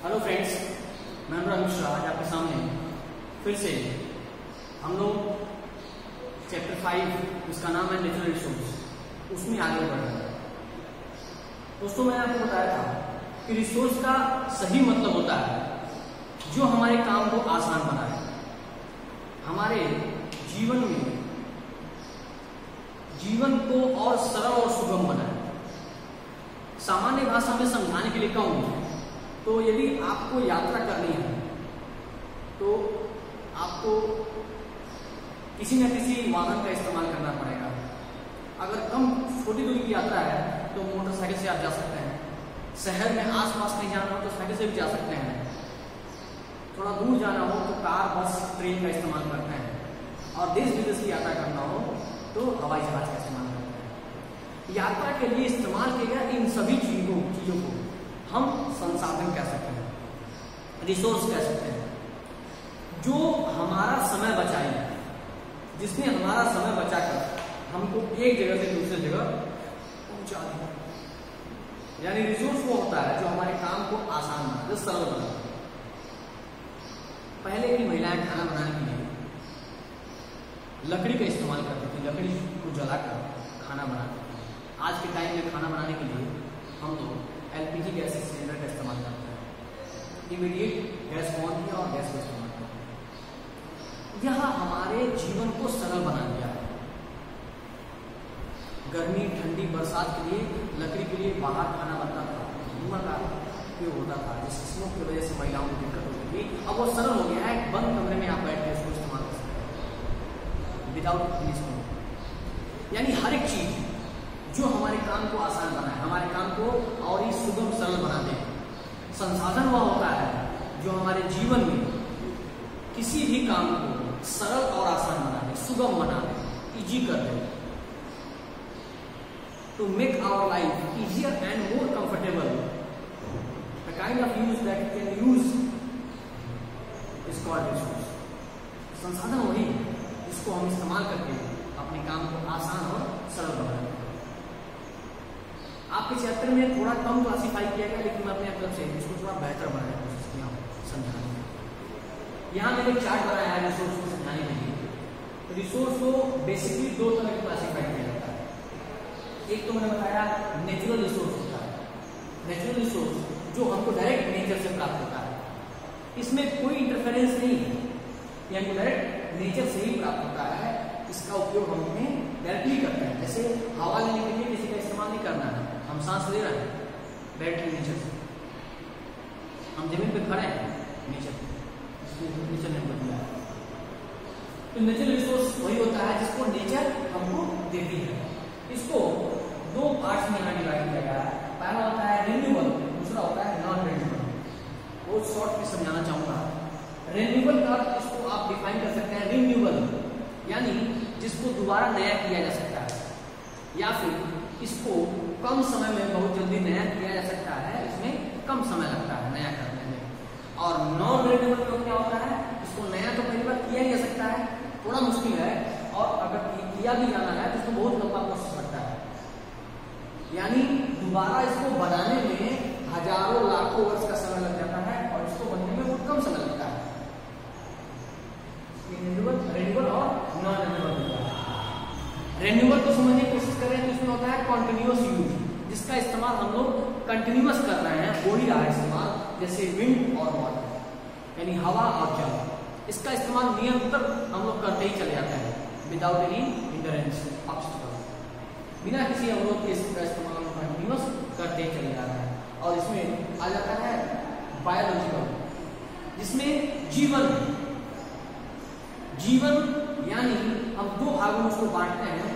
Hello friends, मैं अनुराग मिश्रा आज आपके सामने फिर से हम लोग चैप्टर 5 जिसका नाम है नेचुरल रिसोर्स, उसमें आगे बढ़ रहे हैं। दोस्तों, मैंने आपको बताया था कि रिसोर्स का सही मतलब होता है जो हमारे काम को आसान बनाए, हमारे जीवन को और सरल और सुगम बनाए। सामान्य भाषा में समझाने के लिए कहूँ तो यदि आपको यात्रा करनी है तो आपको किसी न किसी वाहन का इस्तेमाल करना पड़ेगा। अगर कम छोटी दूरी की यात्रा है तो मोटरसाइकिल से आप जा सकते हैं। शहर में आसपास कहीं जाना हो तो साइकिल से भी जा सकते हैं। थोड़ा दूर जाना हो तो कार, बस, ट्रेन का इस्तेमाल करते हैं। और देश विदेश की यात्रा करना हो तो हवाई जहाज का इस्तेमाल करते हैं। यात्रा के लिए इस्तेमाल किए गए इन सभी चीजों को हम संसाधन कह सकते हैं, रिसोर्स कह सकते हैं, जो हमारा समय बचाएंगे, जिसने हमारा समय बचाकर हमको एक जगह से दूसरी जगह पहुंचा दिया। यानी रिसोर्स वो होता है जो हमारे काम को आसान बना, जो सरल बना। पहले की महिलाएं खाना बनाने के लिए लकड़ी का इस्तेमाल करती थी, लकड़ी को जलाकर खाना बनाती थी। आज के टाइम में खाना बनाने के लिए हम लोग एलपीजी गैस सिलेंडर का इस्तेमाल करते हैं। इमीडिएट गैस ऑन किया और गैस का इस्तेमाल करते हैं। यह हमारे जीवन को सरल बना दिया है। गर्मी, ठंडी, बरसात के लिए लकड़ी के लिए बाहर खाना बनता था, धुआं का उपयोग होता था, जिसकी स्मोक की वजह से महिलाओं को दिक्कत होती थी। अब वो सरल हो गया है, बंद कमरे में आप बैठ के उसको इस्तेमाल कर सकते हैं विदाउट एनी स्मोक। यानी हर एक चीज जो हमारे काम को आसान बनाए, हमारे काम को और ही सुगम सरल बना दे। संसाधन वह होता है जो हमारे जीवन में किसी भी काम को सरल और आसान बना दे, सुगम बना दे, इजी कर दे। To make our life easier and more comfortable, the kind of use that can use is called resource. संसाधन वही जिसको हम इस्तेमाल करके अपने काम को आसान और सरल बनाते हैं। आपके चैप्टर में थोड़ा कम क्लासीफाई किया गया, लेकिन मैं अपने तरफ से इसको थोड़ा बेहतर बनाने की कोशिश किया हूँ समझाने में। यहाँ मैंने एक चार्ट बनाया है रिसोर्स को समझाने के लिए। रिसोर्स को बेसिकली दो तरह की क्लासीफाई किया जाता है। एक तो मैंने बताया नेचुरल रिसोर्स होता है। नेचुरल रिसोर्स जो हमको डायरेक्ट नेचर से प्राप्त होता है, इसमें कोई इंटरफेरेंस नहीं है, यानी डायरेक्ट नेचर से ही प्राप्त होता है। इसका उपयोग हम अपने डायरेक्टली करते हैं। जैसे हवा लेने के लिए किसी का इस्तेमाल नहीं करना है, हम सांस ले रहे हैं डायरेक्टली नेचर से। हम जमीन पे खड़े हैं, नेचर ने हमको दिया है। तो नेचुरल रिसोर्स वही होता है जिसको नेचर हमको देती है। इसको दो पार्ट्स में यहाँ डिवाइड किया गया है। पहला होता है रिन्यूएबल, दूसरा होता है नॉन रिन्यूएबल। बहुत शॉर्ट में समझाना चाहूंगा। रिन्यूएबल का इसको आप डिफाइन कर सकते हैं रिन्यूएबल यानी जिसको दोबारा नया किया जा सकता है, या फिर इसको कम समय में बहुत जल्दी नया किया जा सकता है, इसमें कम समय लगता है नया करने में। और नॉन रिन्यूएबल में क्या होता है, इसको नया तो पहली बार किया जा सकता है, थोड़ा मुश्किल है, और अगर किया भी जाना है तो इसको बहुत लंबा प्रोसेस लगता है। यानी दोबारा इसको बनाने में हजारों लाखों वर्ष का समय लग जाता है और इसको बनने में बहुत कम समय लगता है। रिन्यूएबल और नॉन रिन्यूएबल। रिन्यूएबल को समझने की कोशिश करें तो इसमें होता है कॉन्टिन्यूअस यूज, जिसका इस्तेमाल हम लोग कंटिन्यूअस कर रहे हैं, हो ही रहा है इस्तेमाल। जैसे विंड और वाटर यानी हवा और जल, इसका इस्तेमाल निरंतर हम लोग करते ही चले जाते हैं विदाउट एनी हिंड्रेंस, ऑब्स्टिकल, बिना किसी अवरोध के इसका इस्तेमाल हम कंटिन्यूअस करते ही चले जा रहे हैं। और इसमें आ जाता है बायोलॉजिकल, जिसमें जीवन यानी हम दो भागों में उसको बांटते हैं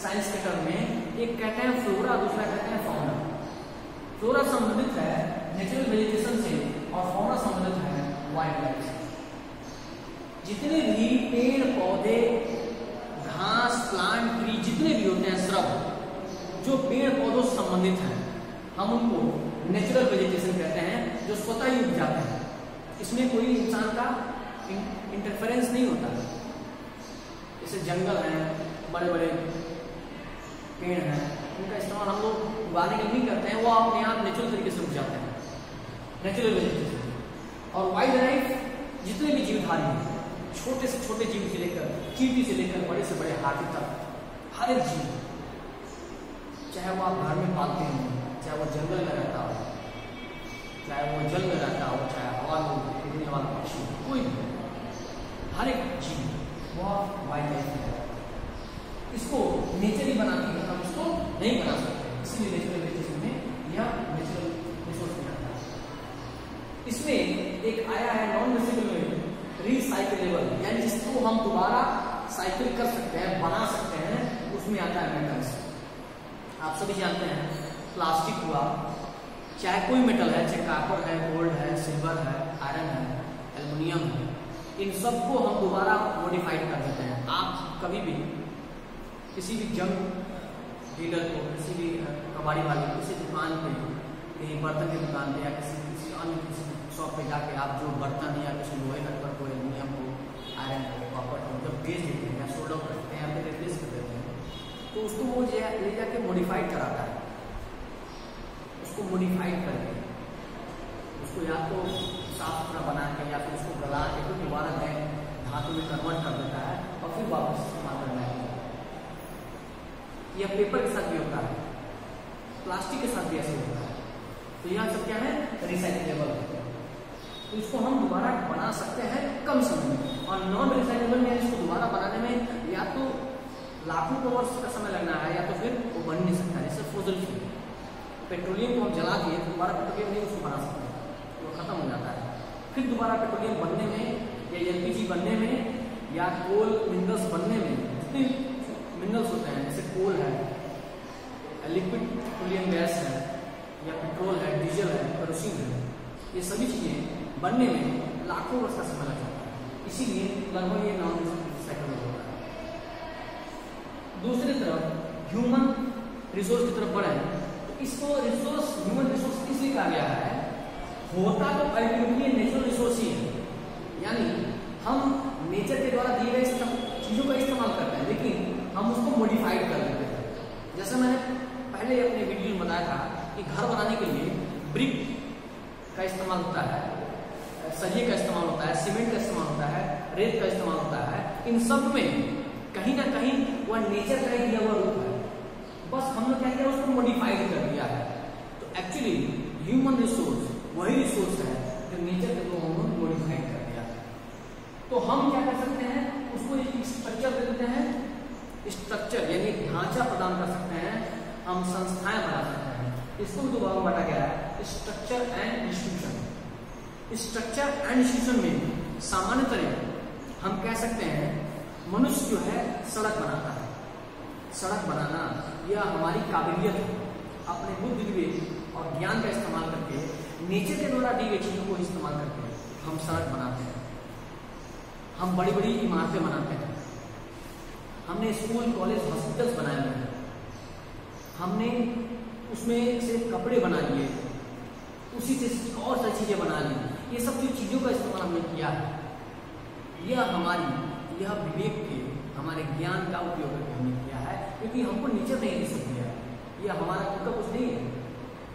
साइंस के टर्म में। एक कहते हैं फ्लोरा, दूसरा कहते हैं फौना। फ्लोरा संबंधित है नेचुरल वेजिटेशन से और फौना संबंधित है वाइल्ड लाइफ से। जितने भी पेड़ पौधे, घास, प्लांट, ट्री जितने भी होते हैं, श्रब जो पेड़ पौधों से संबंधित हैं, हम उनको नेचुरल वेजिटेशन कहते हैं, जो स्वतः ही उग जाते हैं। इसमें कोई इंसान का इंटरफेरेंस नहीं होता। जैसे जंगल हैं, बड़े बड़े पेड़ हैं, उनका इस्तेमाल हम लोग उगाने के लिए नहीं करते हैं, वो अपने आप नेचुरल तरीके से उग जाते हैं, नेचुरल वेजिटेशन। और वाइल्ड लाइफ जितने भी जीवधारी हैं, छोटे से छोटे जीव से लेकर चींटी से लेकर बड़े से बड़े हाथी तक, हर एक जीव, चाहे वो आप घर में पालते हैं, चाहे वो जंगल में रहता हो, चाहे वो जल में रहता हो, चाहे हवा में उड़ने वाला पक्षी, कोई भी, हर एक जीव वह वाइल्ड लाइफ है। इसको नेचर ही बनाती है, हम इसको नहीं बना सकते, इसलिए नेचुरल रिसोर्स में या नेचुरल रिसोर्स में आता है। इसमें एक आया है नॉन रिसाइकल में रिसाइकलेबल, यानी जिसको हम दोबारा साइकिल कर सकते हैं, बना सकते हैं, उसमें आता है मेटल्स। आप सभी जानते हैं प्लास्टिक हुआ, चाहे कोई मेटल है, चाहे कॉपर है, गोल्ड है, सिल्वर है, आयरन है, एल्युमिनियम है, इन सबको हम दोबारा मॉडिफाइड कर देते हैं। आप कभी भी किसी भी जंग डीलर को, किसी भी कबाड़ी वाले, किसी दुकान पे, कहीं बर्तन की दुकान पे या किसी अन्य किसी शॉप पे जाके आप जो बर्तन या किसी लोहे का को, एल्युमिनियम को, आयरन को, कॉपर को जब बेच देते हैं या सोल्ड आउट करते हैं या फिर रिप्लेस कर देते हैं, तो उसको वो ले जाके मॉडिफाइड कराता है। उसको मॉडिफाइड करके उसको या तो साफ सुथरा बना के या फिर उसको गला के फिर दोबारा नए धातु में कन्वर्ट कर देता है और फिर वापस इस्तेमाल करना है। यह पेपर के साथ भी होता है, प्लास्टिक के साथ भी ऐसे होता है। तो यह सब क्या है, रिसाइक्लेबल है। तो इसको हम दोबारा बना सकते हैं कम समय में, और नॉन रिसाइक्लेबल में इसको दोबारा बनाने में या तो लाखों का वर्ष का समय लगना है या तो फिर वो बन नहीं सकता है। जैसे फॉसिल फ्यूल, पेट्रोलियम को हम जला दिए तो दोबारा पेट्रोलियम नहीं उसको बना सकते, वो खत्म हो जाता है। फिर दोबारा पेट्रोलियम बनने में या एलपीजी बनने में या कोल मिनरल्स बनने में, जितने मिनरल्स होते हैं जैसे कोल है, लिक्विड पेट्रोलियम गैस है, या पेट्रोल है, डीजल है, केरोसिन है, ये सभी चीजें बनने में लाखों वर्ष का समय लग जाता है। इसीलिए लगभग ये नॉन रिसाइक्लेबल होता है। दूसरी तरफ ह्यूमन रिसोर्स की तरफ बढ़े तो इसको रिसोर्स, ह्यूमन रिसोर्स इसलिए कहा गया है, होता तो अल्टीमेटली नेचुरल रिसोर्स ही है, यानी हम नेचर के द्वारा दिए गए चीजों का इस्तेमाल करते हैं, लेकिन हम उसको मॉडिफाइड कर देते हैं। जैसे मैंने पहले अपने वीडियो में बताया था कि घर बनाने के लिए ब्रिक का इस्तेमाल होता है, सरिये का इस्तेमाल होता है, सीमेंट का इस्तेमाल होता है, रेत का इस्तेमाल होता है। इन सब में कहीं ना कहीं वह नेचर का ही दिया हुआ रूप है, बस हमने क्या किया, उसको मॉडिफाइड कर दिया है। तो एक्चुअली ह्यूमन रिसोर्स वही रिसोर्स है जो नेचर के द्वारा हमने मॉडिफाइड कर दिया है। तो हम क्या कर सकते हैं, उसको एक स्ट्रक्चर दे देते हैं, स्ट्रक्चर यानी ढांचा प्रदान कर सकते हैं, हम संस्थाएं बना सकते हैं। इसको भी दो भागों में बांटा गया है, structure and institution. Structure and institution में सामान्यतः हम कह सकते हैं मनुष्य जो है सड़क बनाता है। सड़क बनाना यह हमारी काबिलियत है, अपने बुद्धि विवेक और ज्ञान का इस्तेमाल करके, नेचर के द्वारा दी गई चीजों को इस्तेमाल करके हम सड़क बनाते हैं, हम बड़ी बड़ी इमारतें बनाते हैं, हमने स्कूल कॉलेज हॉस्पिटल्स बनाए हुए हैं, हमने उसमें से कपड़े बना लिए, उसी से और सारी चीजें बना ली। ये सब जो चीजों का इस्तेमाल हमने किया है, यह विवेक के, हमारे ज्ञान का उपयोग करके हमने किया है, क्योंकि हमको नेचर नहीं दे सकती है, यह हमारा खुद का कुछ नहीं है।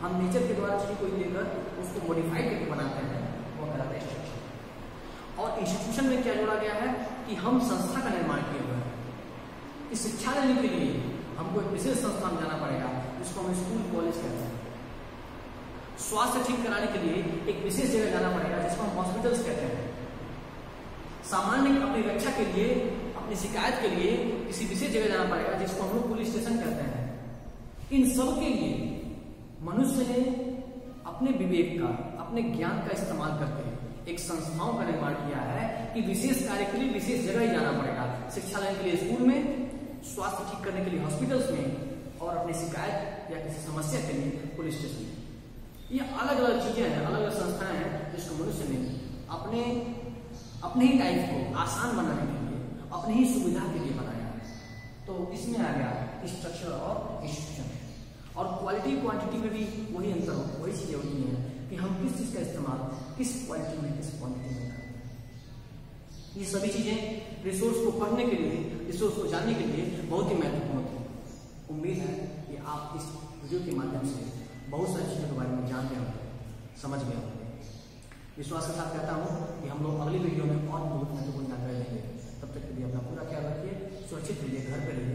हम नेचर के द्वारा चीज को लेकर उसको मॉडिफाइड करके बनाते हैं, वो कहलाता है स्ट्रक्चर। और इंस्टीट्यूशन में क्या जोड़ा गया है कि हम संस्था का निर्माण किए हुए हैं। इस शिक्षा लेने के लिए हमको एक विशेष संस्था में जाना पड़ेगा, जिसको हम स्कूल कॉलेज कहते हैं। स्वास्थ्य ठीक कराने के लिए एक विशेष जगह जाना पड़ेगा, जिसको हम हॉस्पिटल्स कहते हैं। सामान्य अपनी रक्षा के लिए, अपनी शिकायत के लिए किसी विशेष जगह जाना पड़ेगा, जिसको हम लोग पुलिस स्टेशन कहते हैं। इन सब के लिए मनुष्य ने अपने विवेक का, अपने ज्ञान का इस्तेमाल करके एक संस्थाओं का निर्माण किया है कि विशेष कार्य के लिए विशेष जगह ही जाना पड़ेगा। शिक्षा लेने के लिए स्कूल में, स्वास्थ्य ठीक करने के लिए हॉस्पिटल्स में, और अपनी शिकायत या किसी समस्या के लिए पुलिस स्टेशन में। ये अलग अलग चीजें हैं, अलग अलग संस्थाएं हैं, जिसको मनुष्य ने अपने ही लाइफ को आसान बनाने के लिए, अपनी ही सुविधा के लिए बनाया है। तो इसमें आ गया स्ट्रक्चर और इंस्टीट्यूशन। और क्वालिटी क्वांटिटी में भी वही अंतर होता है, वही चीजें होती हैं कि हम किस चीज का इस्तेमाल किस क्वालिटी में, किस क्वांटिटी में करते हैं। ये सभी चीजें रिसोर्स को पढ़ने के लिए, रिसोर्स को जानने के लिए बहुत ही महत्वपूर्ण होती है। उम्मीद है कि आप इस वीडियो के माध्यम से बहुत सारी चीजों के बारे में जान गए होंगे, समझ गए होंगे। विश्वास के साथ कहता हूँ कि हम लोग अगली वीडियो में और बहुत महत्वपूर्ण जानकारी लेंगे। तब तक के लिए अपना पूरा ख्याल रखिए, सुरक्षित रहिए, घर पे रहिए।